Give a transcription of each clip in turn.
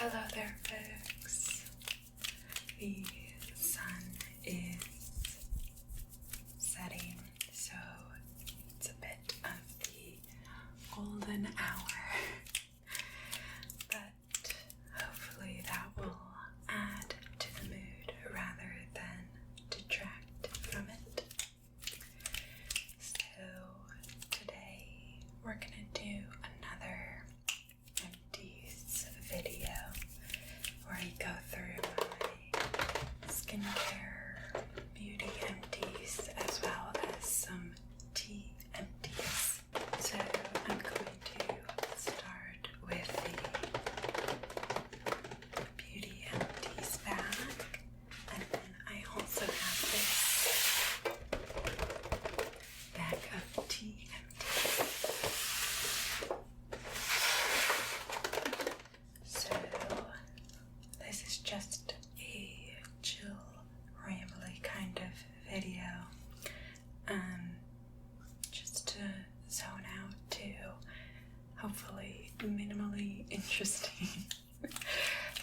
Hello there, folks. The sun is setting, so it's a bit of the golden hour, but hopefully that will add to the mood rather than detract from it. So today we're gonna do another empties video where I go through my skincare beauty empties as well as some tea empties. So I'm going to start with the beauty empties bag, and then I also have this bag of tea empties. This is just a chill, rambly kind of video, just to zone out to hopefully minimally interesting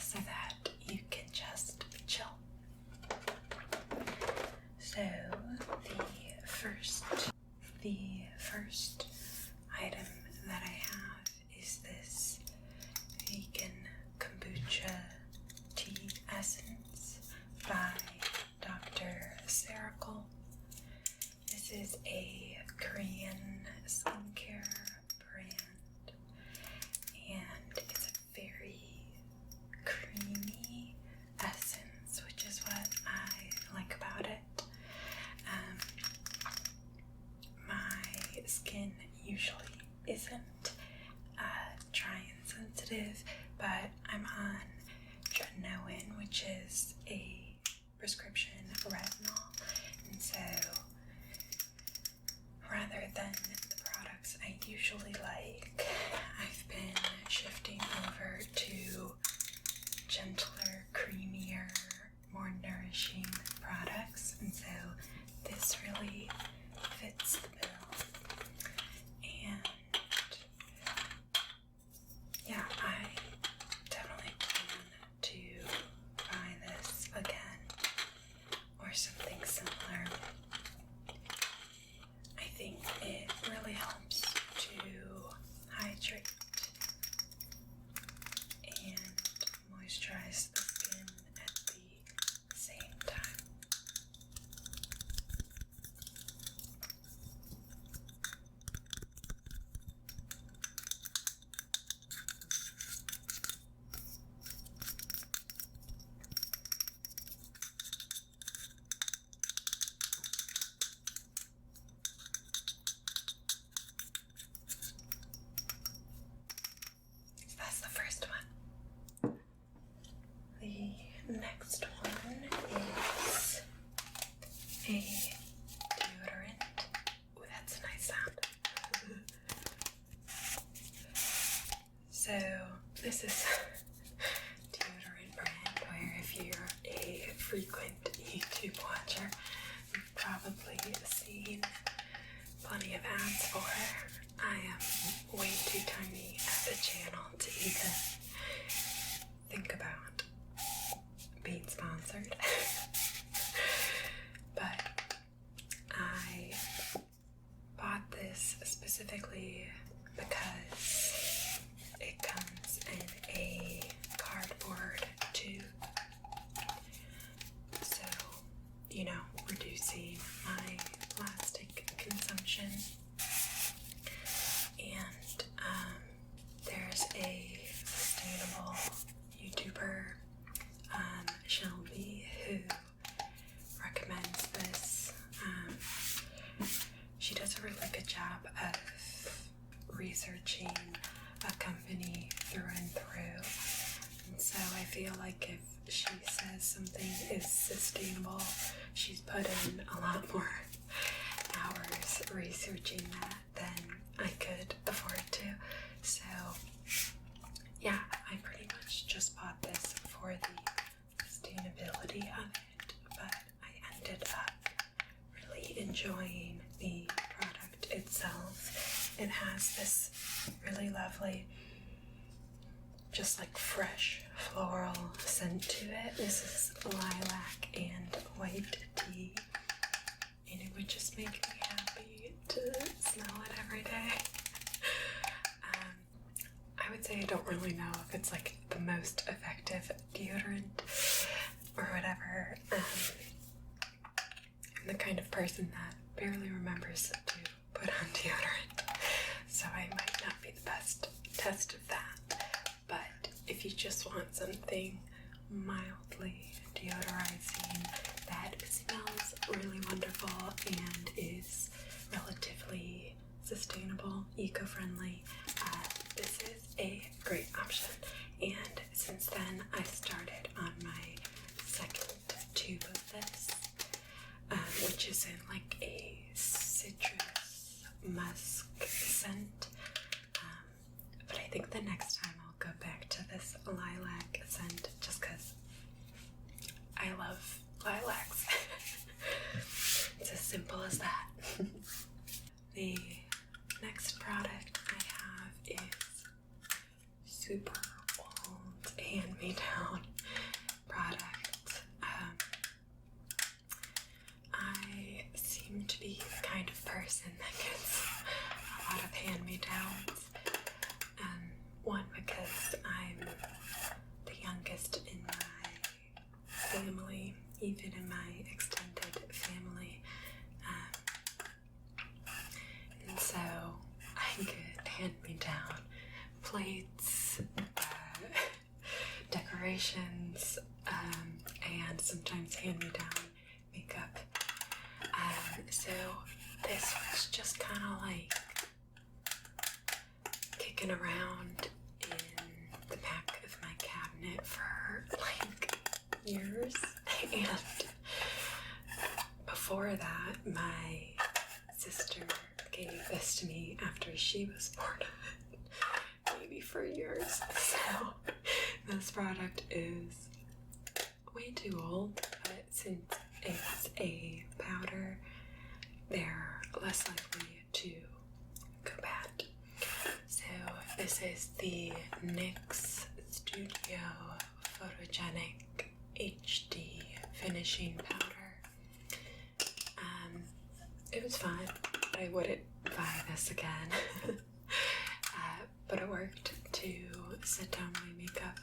so that you can just chill. So the first item that I have is this vegan kombucha tea essence by Dr. Cerecal. This is a Korean skincare brand, and it's a very creamy essence, which is what I like about it. My skin usually isn't dry and sensitive, but I'm on tretinoin, which is a prescription retinol, and so rather than the products I usually like, I've been shifting over to gentler, creamier, more nourishing products, and so this really fits the bill. And yeah, I definitely plan to buy this again or something similar. I think it really helps to hydrate and moisturize the skin at the same time. That's the first one. The next one is a deodorant. Oh, that's a nice sound. So this is a deodorant brand where if you're a frequent YouTube watcher, you've probably seen plenty of ads for. I am way too tiny at the channel to even think about being sponsored. But I bought this specifically because it comes in a cardboard tube. So, reducing my plastic consumption. And there's a sustainable YouTuber, Shelby, who recommends this. She does a really good job of researching a company through and through. And so I feel like if she says something is sustainable, she's put in a lot more hours researching that than I could afford to. So yeah, I pretty much just bought this for the sustainability of it, but I ended up really enjoying the product itself. It has this really lovely just like fresh floral scent to it. This is lilac and white tea, and it would just make me happy to smell it every day. I would say I don't really know if it's like the most effective deodorant or whatever. I'm the kind of person that barely remembers to put on deodorant, so I might not be the best test of that. But if you just want something mildly deodorizing that smells really wonderful and is relatively sustainable, eco-friendly, this is a great option. And since then, I started on my second tube of this, which is in like a citrus musk scent. But I think the next time I'll go back to this lilac scent just because I love lilacs. It's as simple as that. The next product I have is super old hand-me-down product. I seem to be the kind of person that gets a lot of hand-me-downs. One, because I'm the youngest in my family, even in my extended family. And so I get hand-me-down plates, decorations, and sometimes hand-me-down makeup. So this was just kind of like kicking around in the back of my cabinet for like years. And before that, my sister gave this to me after she was born, maybe for years. So this product is way too old, but since it's a powder, they're less likely to go bad. So this is the NYX Studio Photogenic HD Finishing Powder. It was fun, but I wouldn't buy this again. But it worked to set down my makeup.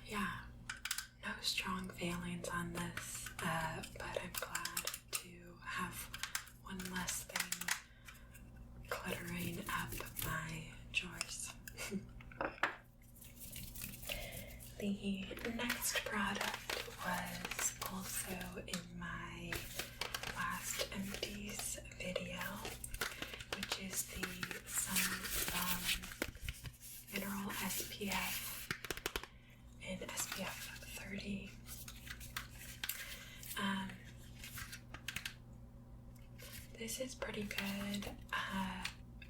Yeah, no strong feelings on this, but I'm glad to have one less thing cluttering up my drawers. The next product was also in my last empties video, which is the Sun Balm Mineral SPF in SPF 30. This is pretty good.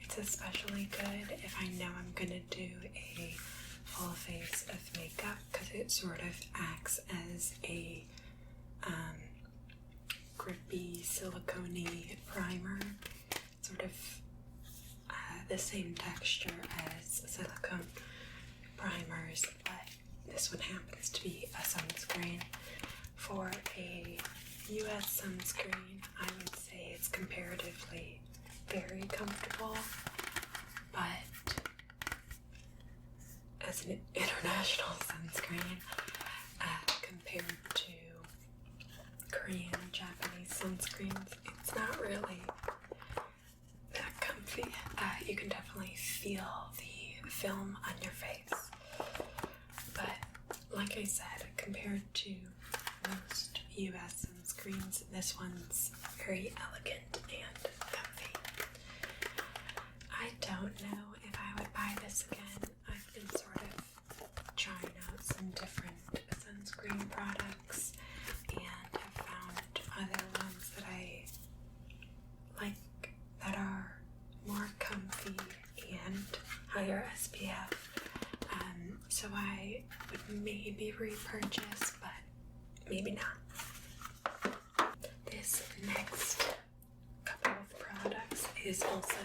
It's especially good if I know I'm gonna do a full face of makeup, because it sort of acts as a grippy silicone primer, sort of the same texture as silicone primers, but this one happens to be a sunscreen. For a US sunscreen, I would say it's comparatively very comfortable, but as an international sunscreen, compared to Korean and Japanese sunscreens, it's not really that comfy. You can definitely feel the film on your face, but like I said, compared to most US sunscreens, this one's very elegant and comfy. I don't know if I would buy this again. I've been sort of trying out some different sunscreen products and have found other ones that I like that are more comfy and higher SPF. So I would maybe repurchase, but maybe not. This next couple of products is also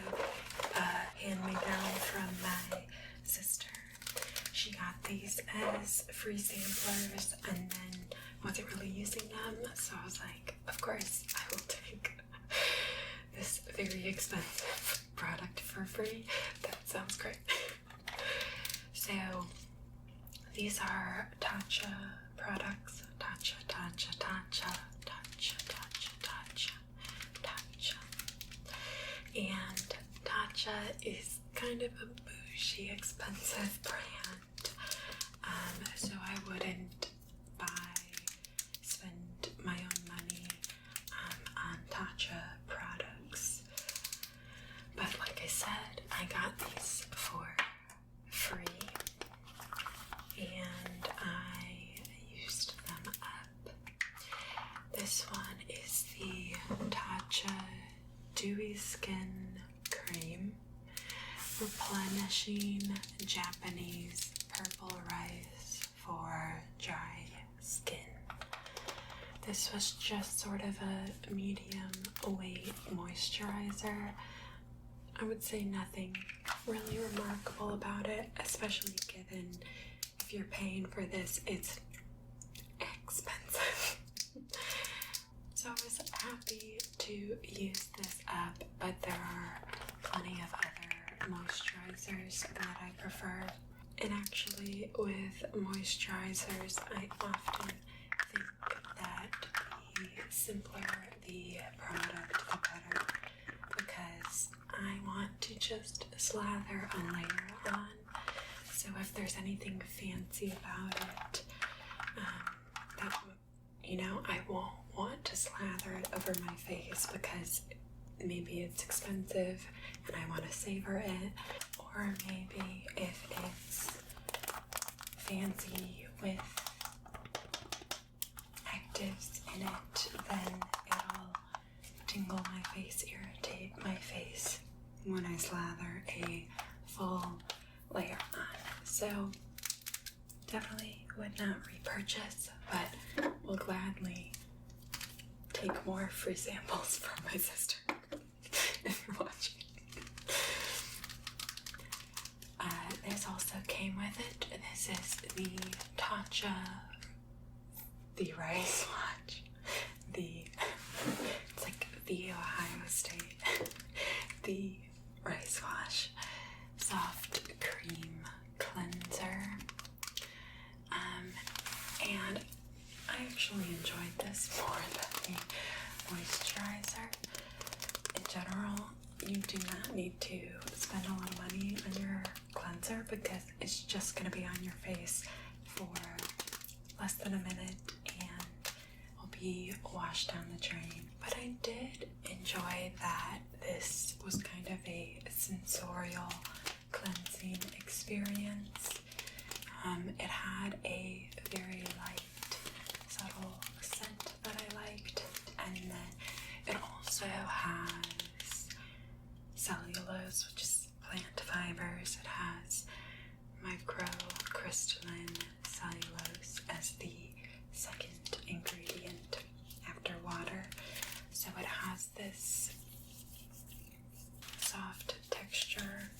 hand-me-down from my sister. She got these as free samplers and then wasn't really using them, so I was like, of course I will take this very expensive product for free. That sounds great. So these are Tatcha products. Tatcha. And Tatcha is kind of a bougie, expensive brand. So I wouldn't spend my own money on Tatcha products. But like I said, I got these for free and I used them up. This one is the Tatcha Dewy Skin Cream, replenishing Japanese purple rice for dry skin. This was just sort of a medium weight moisturizer. I would say nothing really remarkable about it, especially given if you're paying for this, it's expensive. So I was happy to use this up, but there are plenty of other moisturizers that I prefer. And actually with moisturizers, I often think that the simpler the product, the better, because I want to just slather and layer on. So if there's anything fancy about it, that, I won't want to slather it over my face because maybe it's expensive and I want to savor it, or maybe if it's fancy with actives in it, then it'll tingle my face, irritate my face when I slather a full layer on. So definitely would not repurchase, but will gladly take more free samples from my sister if you're watching. This also came with it. This is the Tatcha, the Rice Wash, it's like the Ohio State, the Rice Wash Soft Cream Cleanser. And I actually enjoyed this more than the moisturizer. In general, you do not need to spend a lot of money on your cleanser because it's just going to be on your face for less than a minute and will be washed down the drain. But I did enjoy that this was kind of a sensorial cleansing experience. It had a very light, subtle scent that I liked, and then it also has cellulose, which is plant fibers. It has microcrystalline cellulose as the second ingredient after water. So it has this soft texture.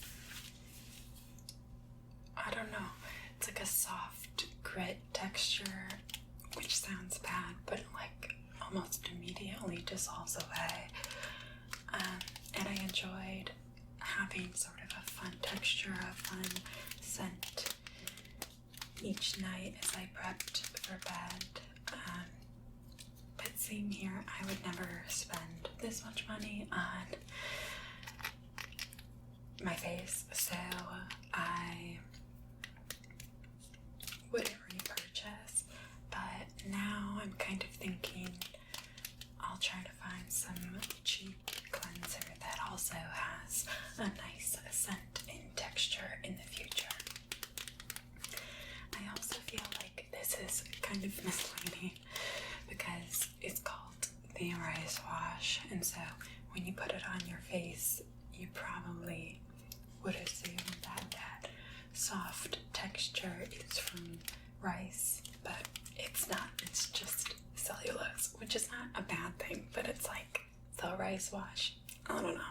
I don't know, it's like a soft grit texture, which sounds bad, but like almost immediately dissolves away. And I enjoyed having sort of a fun texture, a fun scent each night as I prepped for bed. But same here, I would never spend this much money on my face, so I wouldn't repurchase. But now I'm kind of thinking I'll try to find some cheap cleanser that also has a nice scent and texture in the future. I also feel like this is kind of misleading because it's called the Rice Wash, and so when you put it on your face, you probably would assume that that soft texture is from rice, but it's not. It's just cellulose, which is not a bad thing, but it's like the Rice Wash. I don't know.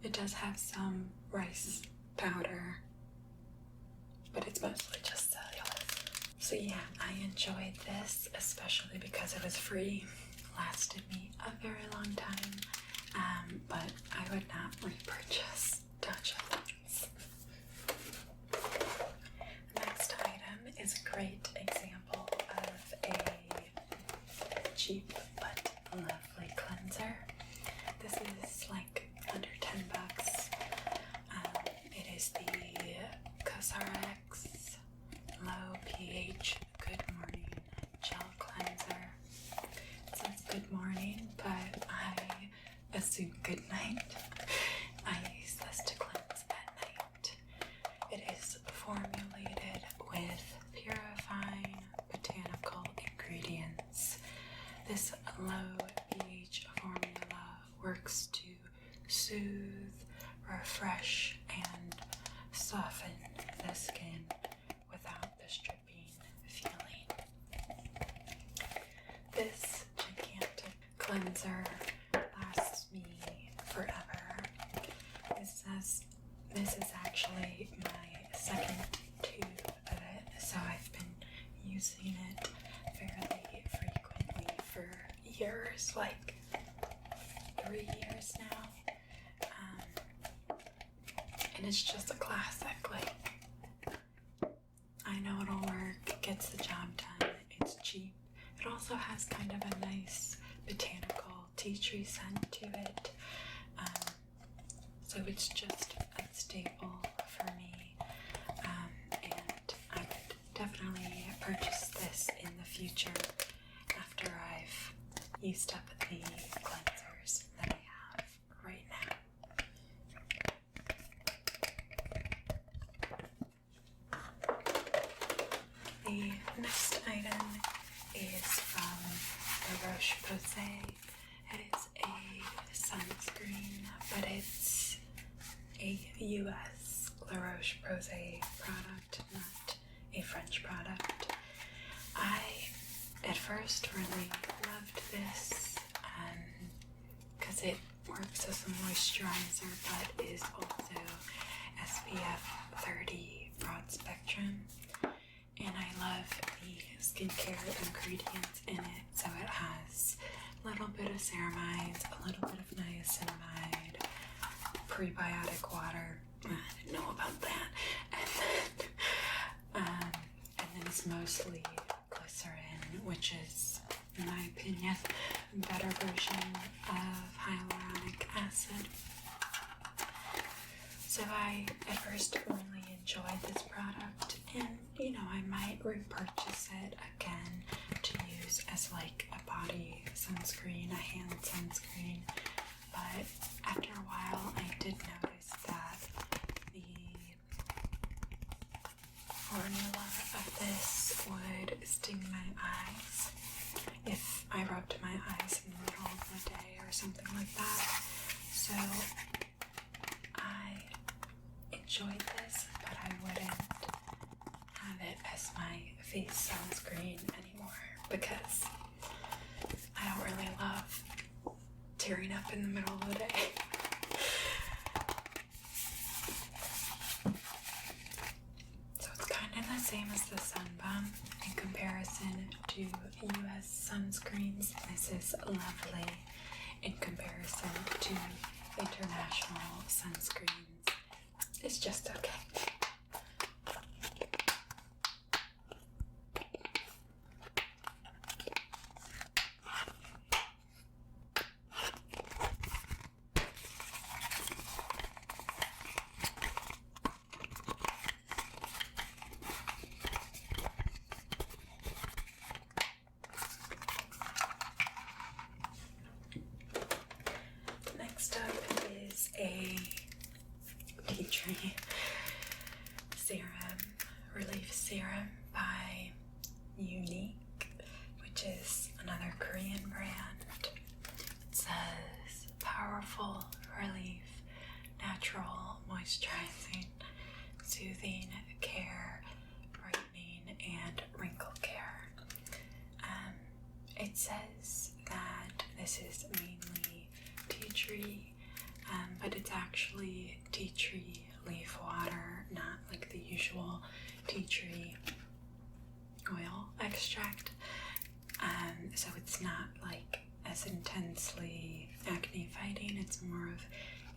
It does have some rice powder, but it's mostly just cellulose. So yeah, I enjoyed this, especially because it was free. Lasted me a very long time, but I would not repurchase Tatcha Things. The next item is a great example of a cheap but lovely cleanser. This is like under $10. It is the CosRX Low pH Good Morning Gel Cleanser. It says good morning, but I assume good night. I use this to cleanse at night. It is formulated with purifying botanical ingredients. This low pH formula works to soothe, refresh, and soften the skin without the stripping feeling. This gigantic cleanser lasts me forever. This is actually my second tube of it, so I've been using it fairly frequently for years, like 3 years now. And it's just a classic. Like, I know it'll work, it gets the job done, it's cheap. It also has kind of a nice botanical tea tree scent to it. So it's just a staple for me. And I would definitely purchase this in the future after I've used up the cleansers that I have right now. The next item is from La Roche-Posay. It is a sunscreen, but it's a US La Roche-Posay product, not a French product. I at first really loved this because it works as a moisturizer but is also SPF 30 broad spectrum. And I love the skincare ingredients in it. So it has a little bit of ceramides, a little bit of niacinamide, prebiotic water. I didn't know about that. And then it's mostly glycerin, which is, in my opinion, a better version of hyaluronic acid. So I at first really enjoyed this product, and I might repurchase it again to use as like a body sunscreen, a hand sunscreen. But after a while I did notice that the formula of this would sting my eyes if I rubbed my eyes in the middle of the day or something like that. So I enjoyed this, but I wouldn't have it as my face sunscreen anymore because I don't really love tearing up in the middle of the day. So it's kind of the same as the Sunbum in comparison to US sunscreens. This is lovely in comparison to international sunscreens. It's just okay. Next up is a tea tree serum, relief serum by Unique, which is another Korean brand. It says powerful relief, natural moisturizing, soothing care, brightening, and wrinkle care. It says that this is mainly tea tree, but it's actually tea tree leaf water, not like the usual tea tree oil extract. So it's not like as intensely acne fighting, it's more of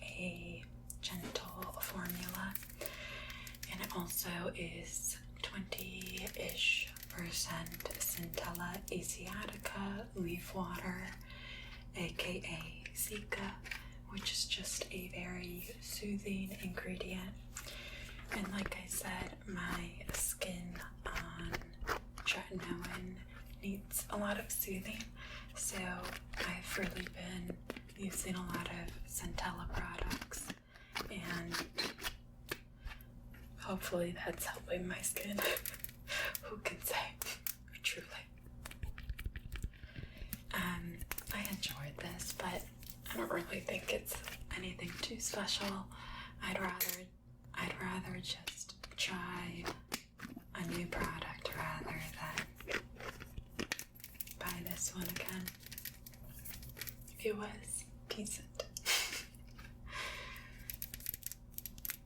a gentle formula. And it also is 20-ish% Centella asiatica leaf water, aka Zika, which is just a very soothing ingredient. And like I said, my skin on tretinoin needs a lot of soothing, so I've really been using a lot of Centella products, and hopefully that's helping my skin. Who can say? Truly. I enjoyed this, but I don't really think it's anything too special. I'd rather just try a new product rather than buy this one again. It was decent.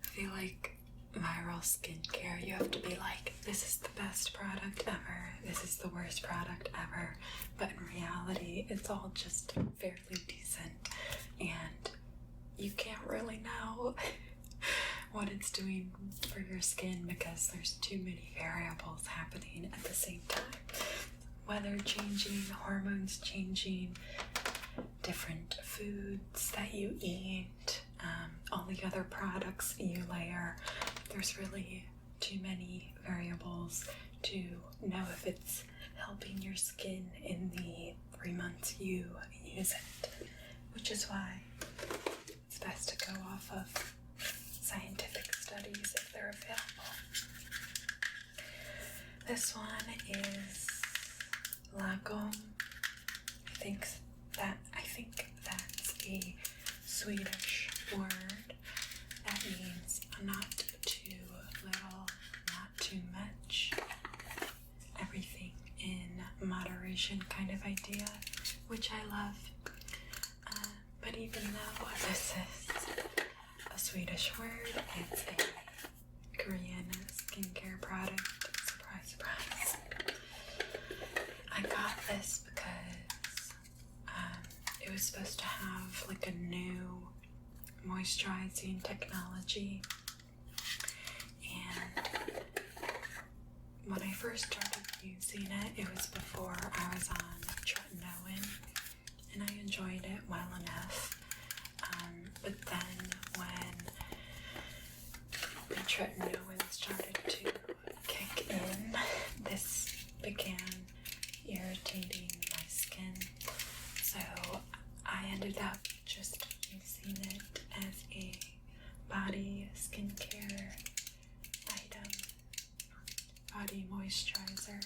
I feel like viral skincare, you have to be like, this is the best product ever, this is the worst product ever, but in reality, it's all just fairly decent, and you can't really know what it's doing for your skin because there's too many variables happening at the same time. Weather changing, hormones changing, different foods that you eat, all the other products you layer. There's really too many variables to know if it's helping your skin in the 3 months you use it, which is why it's best to go off of scientific studies if they're available. This one is lagom. I think that's a Swedish word that means not too little, not too much, everything in moderation kind of idea, which I love. But even though this is a Swedish word, it's a Korean skincare product. Surprise, surprise. I got this because it was supposed to have like a new moisturizing technology, and when I first started using it, it was before I was on tretinoin, and I enjoyed it well enough, but then when the tretinoin started to kick in, this began irritating my skin, so I ended up just using it as a body skincare item, body moisturizer,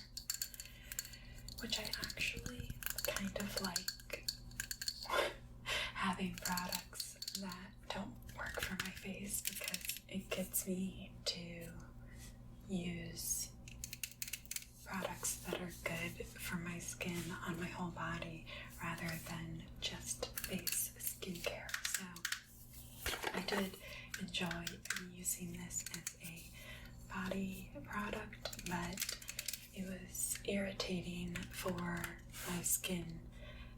which I actually kind of like having products that don't work for my face because it gets me to use products that are good for my skin on my whole body rather than just face skincare. So I did enjoy using this as a body product, but it was irritating for my skin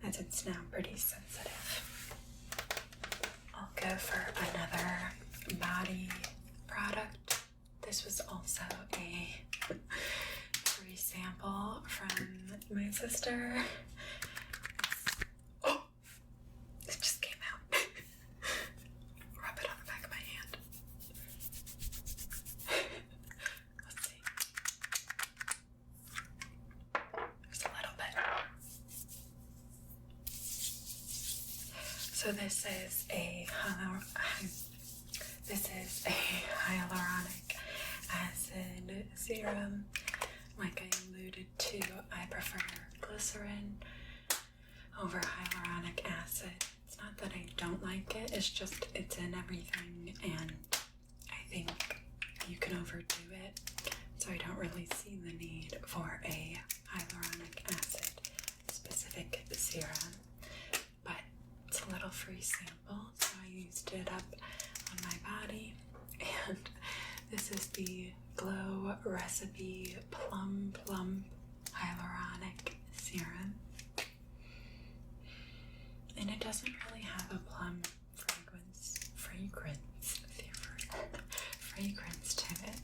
as it's now pretty sensitive. I'll go for another body product. This was also a free sample from my sister. Oh, it just came out. Rub it on the back of my hand. Let's see. There's a little bit. So this is a hyaluronic acid serum. Like I alluded to, I prefer glycerin over hyaluronic acid. It's not that I don't like it, it's just it's in everything, and I think you can overdo it, so I don't really see the need for a hyaluronic acid specific serum. But it's a little free sample, so I used it up on my body. And this is the Glow Recipe Plum Plump Hyaluronic Serum. And it doesn't really have a plum fragrance to it.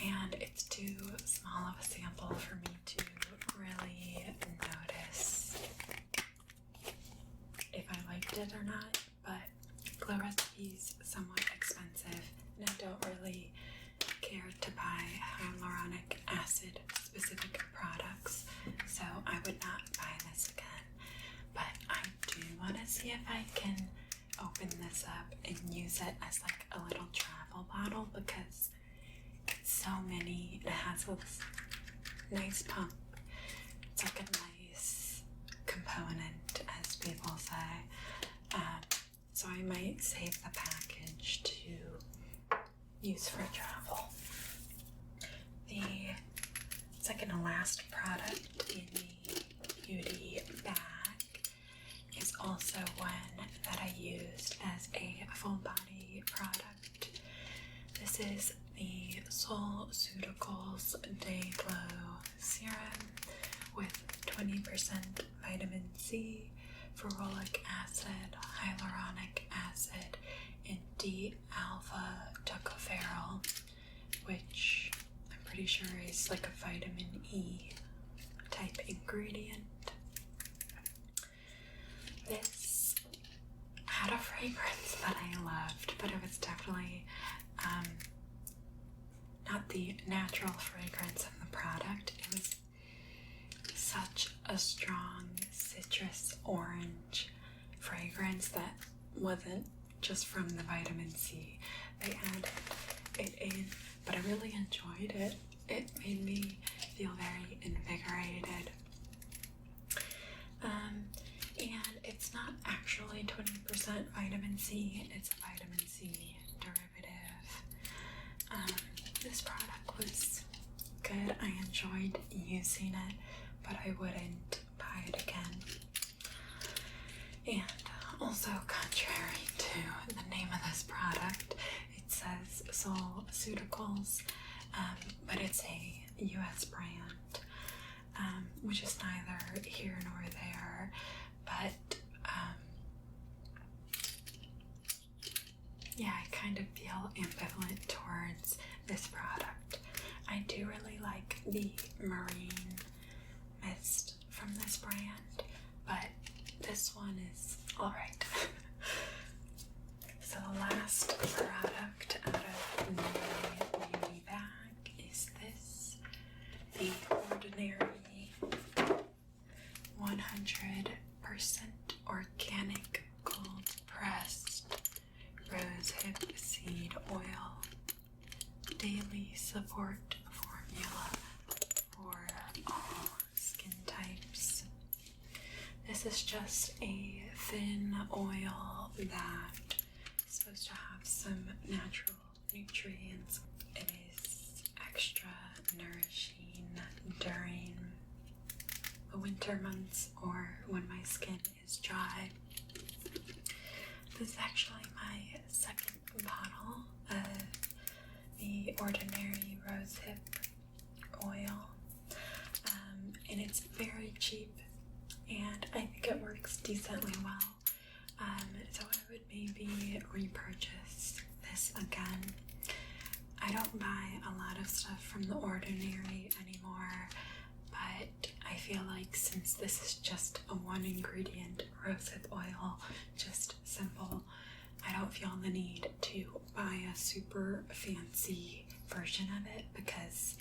And it's too small of a sample for me to really notice if I liked it or not, but Glow Recipe's somewhat expensive, and I don't really care to buy hyaluronic acid specific products, so I would not buy this again. But I do want to see if I can open this up and use it as like a little travel bottle, because it's so mini. It has this nice pump. It's like a nice component, as people say. So I might save the package to use for travel. It's like an elastic product in the beauty bag is also one that I used as a full body product. This is the SoulCeuticals Day Glow Serum with 20% vitamin C, ferulic acid, hyaluronic acid, and D-alpha tocopherol, which I'm pretty sure is like a vitamin E type ingredient. This had a fragrance that I loved, but it was definitely not the natural fragrance of the product. It was such a strong citrus orange fragrance that wasn't just from the vitamin C. They added it in, but I really enjoyed it. It made me feel very invigorated. And it's not actually 20% vitamin C, it's a vitamin C derivative. This product was good. I enjoyed using it, but I wouldn't buy it again. And also, contrary to the name of this product, it says SoulCeuticals, but it's a US brand, which is neither here nor there, but yeah, I kind of feel ambivalent towards this product. I do really like the Marine Mist from this brand, but this one is alright. So the last product out of my beauty bag is this, the Ordinary 100% organic cold pressed rosehip seed oil daily support formula for all skin types. This is just a thin oil that is supposed to have some natural nutrients. It is extra nourishing during the winter months or when my skin is dry. This is actually my second bottle of the Ordinary Rosehip oil, and it's very cheap, and I think it works decently well. So I would maybe repurchase this again. I don't buy a lot of stuff from The Ordinary anymore, but I feel like since this is just a one ingredient rosehip oil, just simple, I don't feel the need to buy a super fancy version of it because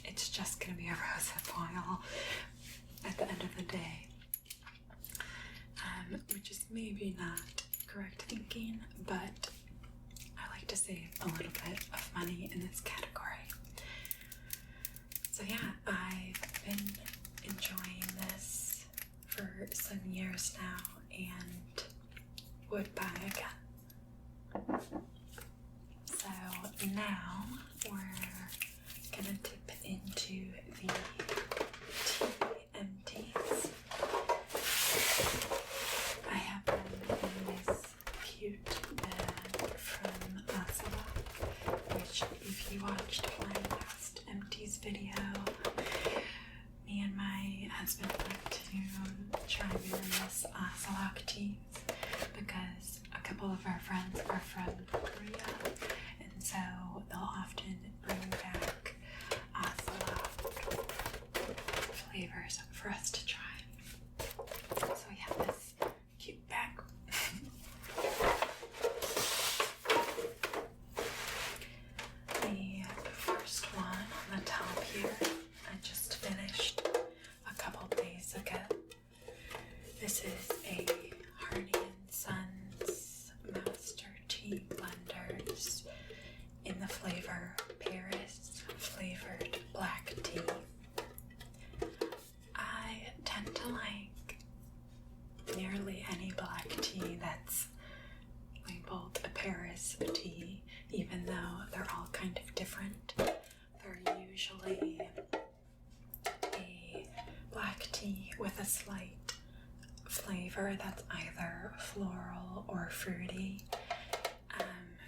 it's just going to be a rosehip oil at the end of the day. Which is maybe not correct thinking, but I like to save a little bit of money in this category. So yeah, I've been enjoying this for some years now and would buy again. So now we're gonna dip into the TMTs. video. Me and my husband like to chime in this Asalak teas because a couple of our friends are from Korea, and so they'll often bring back Asalak flavors for us to try. So we have this cute bag. The first one on the top here, I just finished a couple days ago. This is a Harney & Sons Master Tea Blenders in the flavor Paris flavored black tea. I tend to like nearly any black tea that's labeled a Paris tea, even though they're all kind of different. They're usually a black tea with a slight flavor that's either floral or fruity.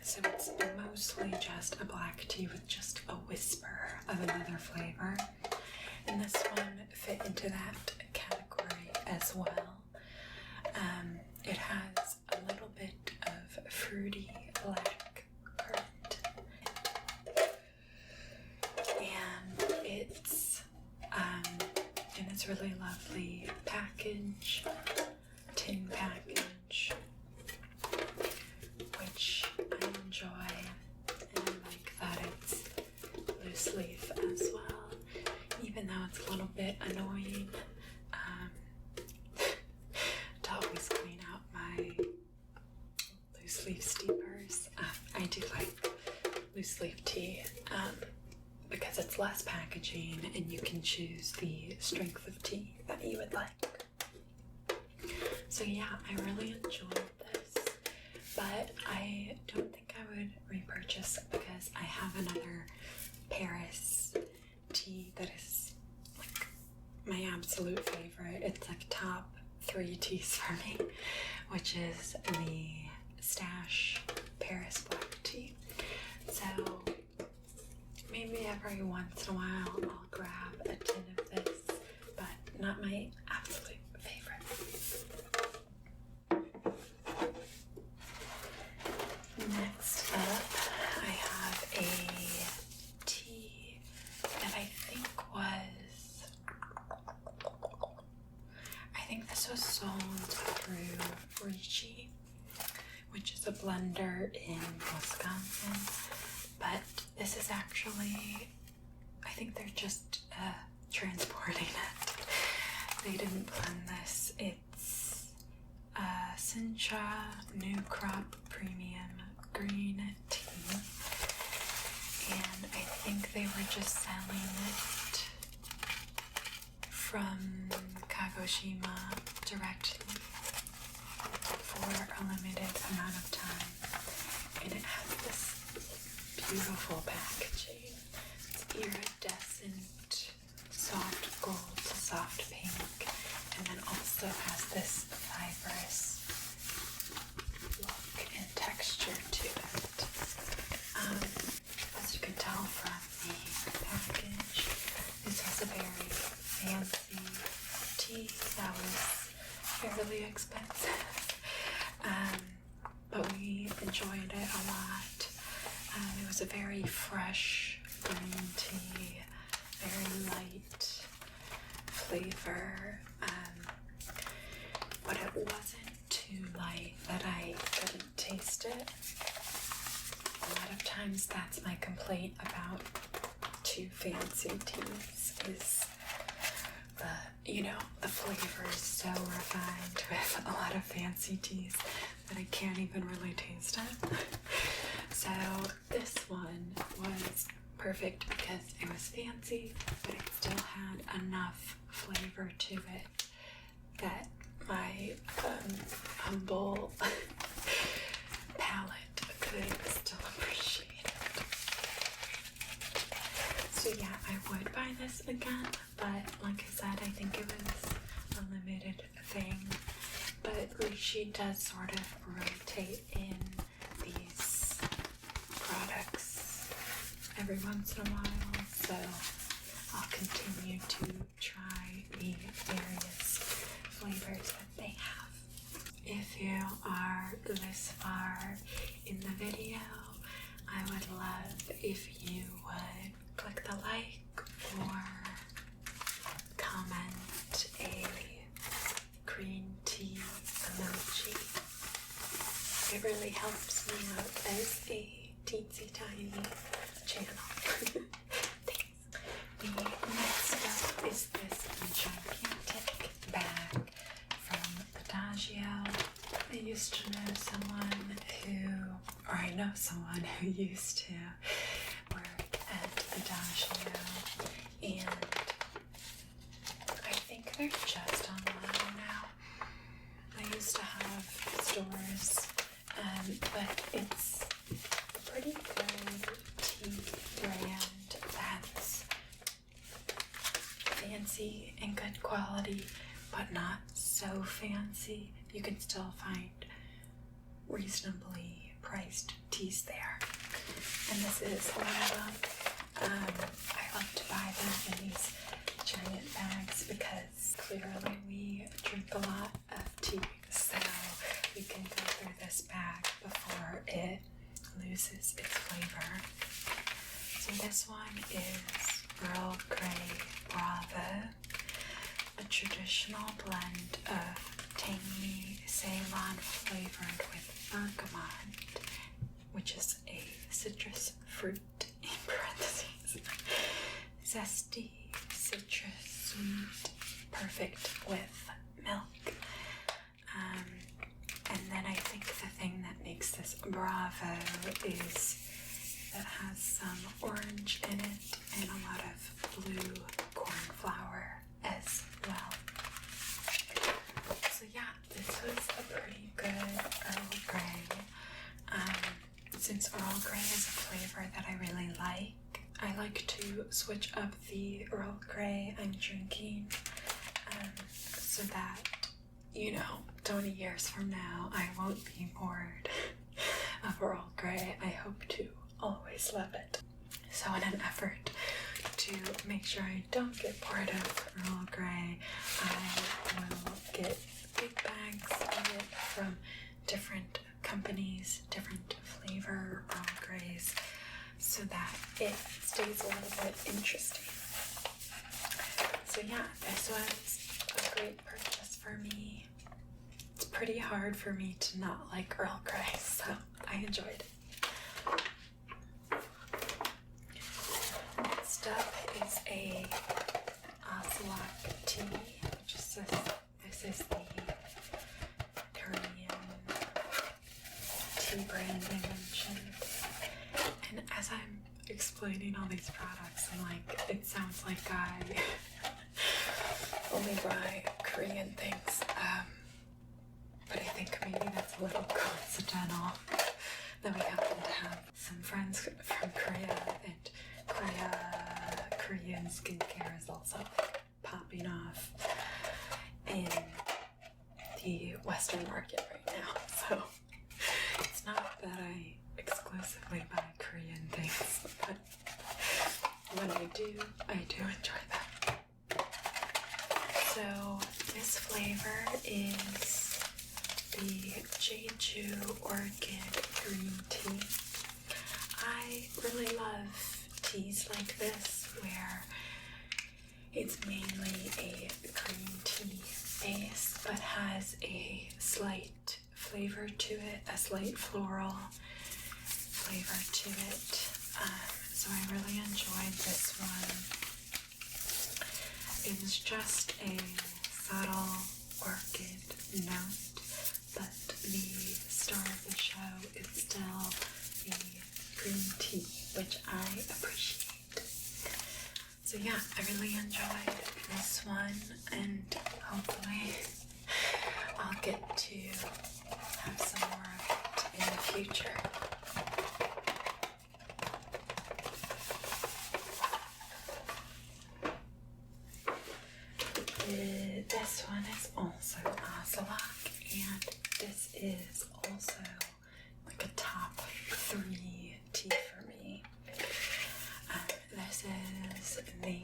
So it's mostly just a black tea with just a whisper of another flavor. And this one fit into that category as well. It has a little bit of fruity black currant. And it's in this really lovely package, tin package, which I enjoy, and I like that it's loose leaf as well, even though it's a little bit annoying to always clean out my loose leaf steepers. I do like loose leaf tea because it's less packaging and you can choose the strength of tea that you would like. So yeah, I really enjoyed this, but I don't think I would repurchase it because I have another Paris tea that is like my absolute favorite. It's like top 3 teas for me, which is the Stash Paris black tea. So maybe every once in a while I'll grab a tin of this, but not my absolute favorite. Next up, I have a tea that I think this was sold through Rishi, which is a blender in Wisconsin, but this is actually, I think they're just transporting it. They didn't blend this. It's Sincha New Crop Premium Green Tea, and I think they were just selling it from Kagoshima directly for a limited amount of time, and it has this beautiful packaging. It's iridescent soft gold to soft pink, and then also has this fibrous look and texture to it. As you can tell from the package, this was a very fancy tea that was fairly expensive, but we enjoyed it a lot. It was a very fresh green tea, very light flavor, but it wasn't too light that I couldn't taste it. A lot of times that's my complaint about too fancy teas is the flavor is so refined with a lot of fancy teas that I can't even really taste it. So this one was perfect because it was fancy, but it still had enough flavor to it that my humble palate could still appreciate it. So yeah, I would buy this again, but like I said, I think it was a limited thing. But Rishi does sort of rotate in these products every once in a while, so continue to try the various flavors that they have. If you are this far in the video, I would love if you would click the like or comment a green tea emoji. It really helps me out as a teensy tiny channel. Thanks. The next up is this gigantic bag from Adagio. I used to know someone I know someone who used to work at Adagio, and I think they're just online now. I used to have stores, but it's a pretty good tea brand that's fancy and good quality, but not so fancy. You can still find reasonably priced teas there, and this is one of them. I love to buy them in these giant bags because clearly we drink a lot of tea, so we can go through this bag before it loses its flavor. So this one is Earl Grey Bravo, a traditional blend of tangy Ceylon flavored with bergamot, which is a citrus fruit in parentheses. Zesty, citrus, sweet, perfect with milk. And then I think the thing that makes this Bravo is that it has some orange in it and a lot of blue cornflower as well. So yeah, this was a pretty good Earl Grey. Since Earl Grey is a flavor that I really like, I like to switch up the Earl Grey I'm drinking, so that, 20 years from now, I won't be bored of Earl Grey. I hope to always love it. So in an effort to make sure I don't get bored of Earl Grey, I will get big bags of it from different companies, different flavor Earl Greys, so that it stays a little bit interesting. So yeah, this was a great purchase for me. It's pretty hard for me to not like Earl Grey, so I enjoyed it. Next up is a Asalak tea, which is this is the Korean tea brand I mentioned. And as I'm explaining all these products, I'm like, it sounds like I only buy Korean things. But I think maybe that's a little coincidental that we happen to have some friends from Korea, and Korean skincare is also popping off in the Western market right now. So it's not that I exclusively buy Korean things, but when I do enjoy them. So this flavor is the Jeju Orchid Green Tea. I really love teas like this where it's mainly a green tea base but has a slight flavor to it, a slight floral flavor to it. So I really enjoyed this one. It was just a subtle orchid note, but the star of the show is still the green tea, which I appreciate. So yeah, I really enjoyed this one, and hopefully I'll get to have some more of it in the future. This one is also Asalak, and this is also like a top 3 tea for me. This is the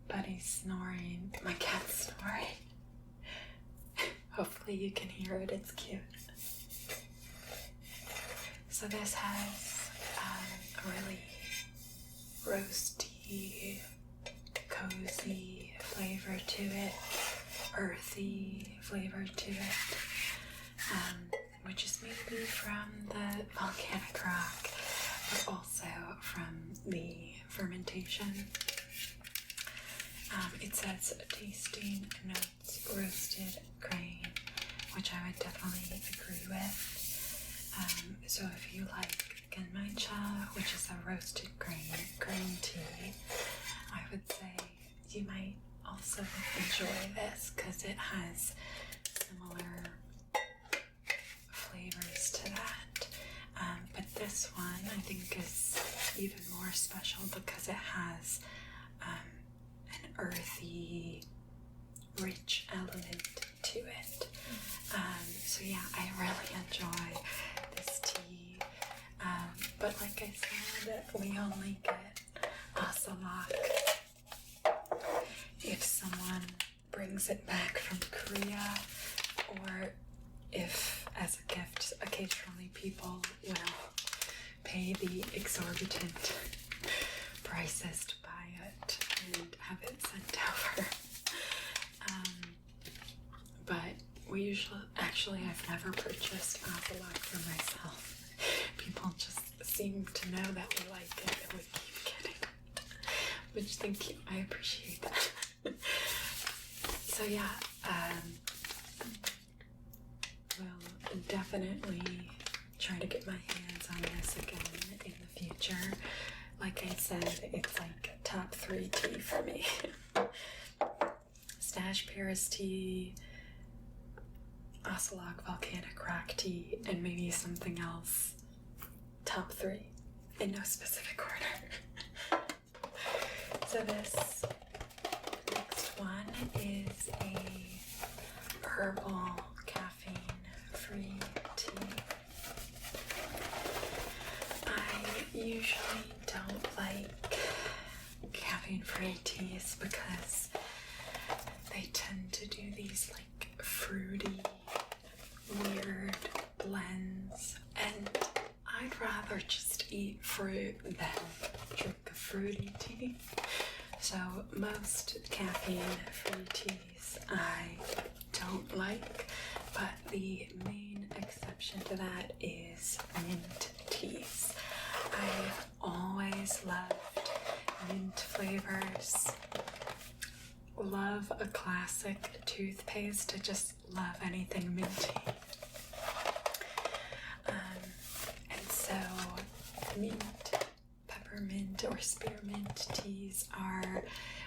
Buddy's snoring. My cat's snoring. Hopefully you can hear it. It's cute. So this has a really roasty, cozy flavor to it, earthy flavor to it, which is maybe from the volcanic rock, but also from the fermentation. It says tasting notes roasted grain, which I would definitely agree with. So if you like genmaicha, which is a roasted green tea, I would say you might also enjoy this because it has similar flavors to that. But this one I think is even more special because it has an earthy, rich element to it. So yeah, I really enjoy this tea. But like I said, we only get asalak if someone brings it back from Korea, or if, as a gift, occasionally people will pay the exorbitant prices to buy it and have it sent over. But we usually, actually, I've never purchased asalak for myself. People just seem to know that we like it and we keep getting it. Which, thank you, I appreciate that. So yeah, we'll definitely try to get my hands on this again in the future. Like I said, it's like top 3 tea for me. Stash Paris tea, asalak volcanic rock tea, and maybe something else. Top 3 in no specific order. So this next one is a herbal caffeine-free tea. I usually don't like caffeine-free teas because they tend to do these like fruity, weird blends, and I'd rather just eat fruit than drink a fruity tea. So most caffeine-free teas I don't like, but the main exception to that is mint teas. I've always loved mint flavors. Love a classic toothpaste. I just love anything minty. And so mint, peppermint, or spearmint teas are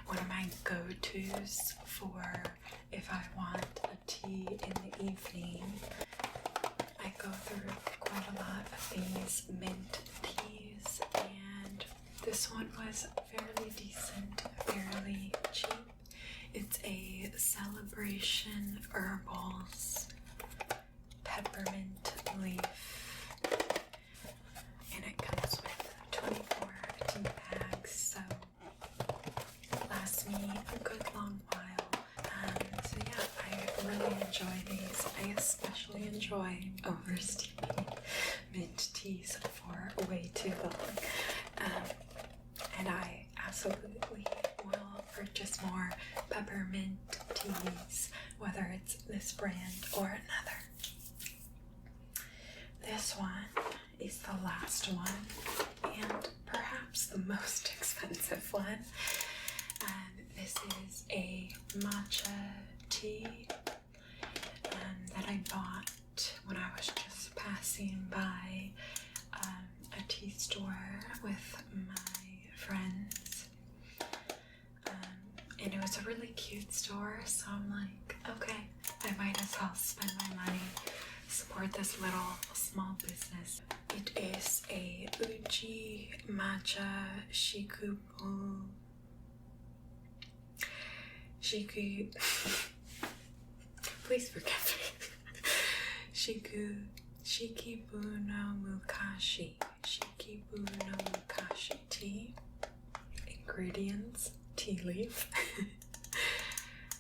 one of my go-tos for if I want a tea in the evening. I go through quite a lot of these mint teas, and this one was fairly decent, fairly cheap. It's a Celebration Herbals peppermint leaf, and it comes with 24 tea bags, so it lasts me a good long while. So yeah, I really enjoy these. I especially enjoy oversteeping mint teas for way too long. And I absolutely will purchase more peppermint teas, whether it's this brand or another. This one is the last one, and perhaps the most expensive one. And this is a matcha tea that I bought when I was just passing by a tea store with my friends. And it was a really cute store, so I'm like, okay, I might as well spend my money, support this little small business. It is a Uji Matcha please forgive me. Shikibu no Mukashi tea. Ingredients: tea leaf.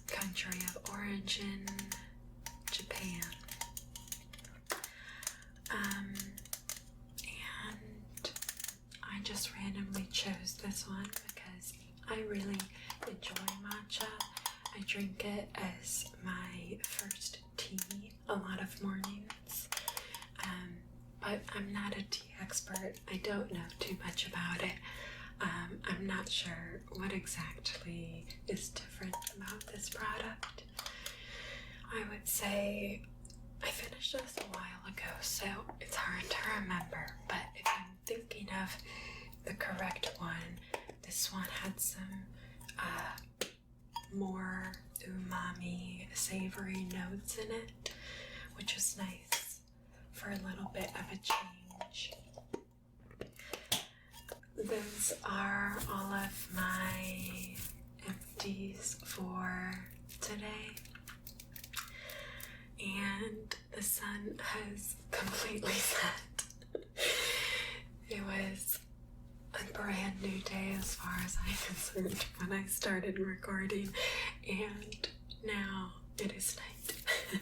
Country of origin, Japan. And I just randomly chose this one because I really enjoy matcha. I drink it as my first tea a lot of mornings. But I'm not a tea expert. I don't know too much about it. I'm not sure what exactly is different about this product. I would say I finished this a while ago, so it's hard to remember, but if I'm thinking of the correct one, this one had some more umami, savory notes in it, which was nice for a little bit of a change. Those are all of my empties for today. And the sun has completely set. It was a brand new day as far as I'm concerned when I started recording, and now it is night.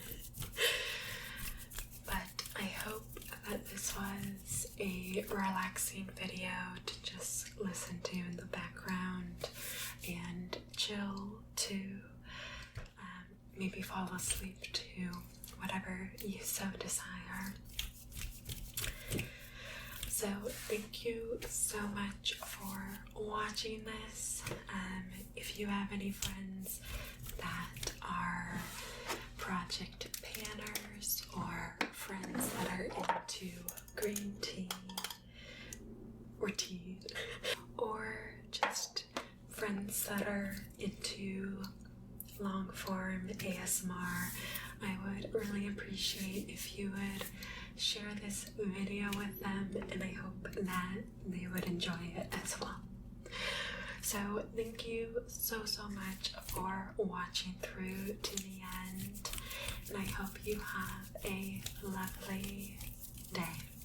But I hope that this was a relaxing video to just listen to in the background and chill to, maybe fall asleep to, whatever you so desire. So thank you so much for watching this. If you have any friends that are project panners or friends that are into green tea or tea, or just friends that are into long form ASMR, I would really appreciate if you would share this video with them, and I hope that they would enjoy it as well. So thank you so much for watching through to the end, and I hope you have a lovely day.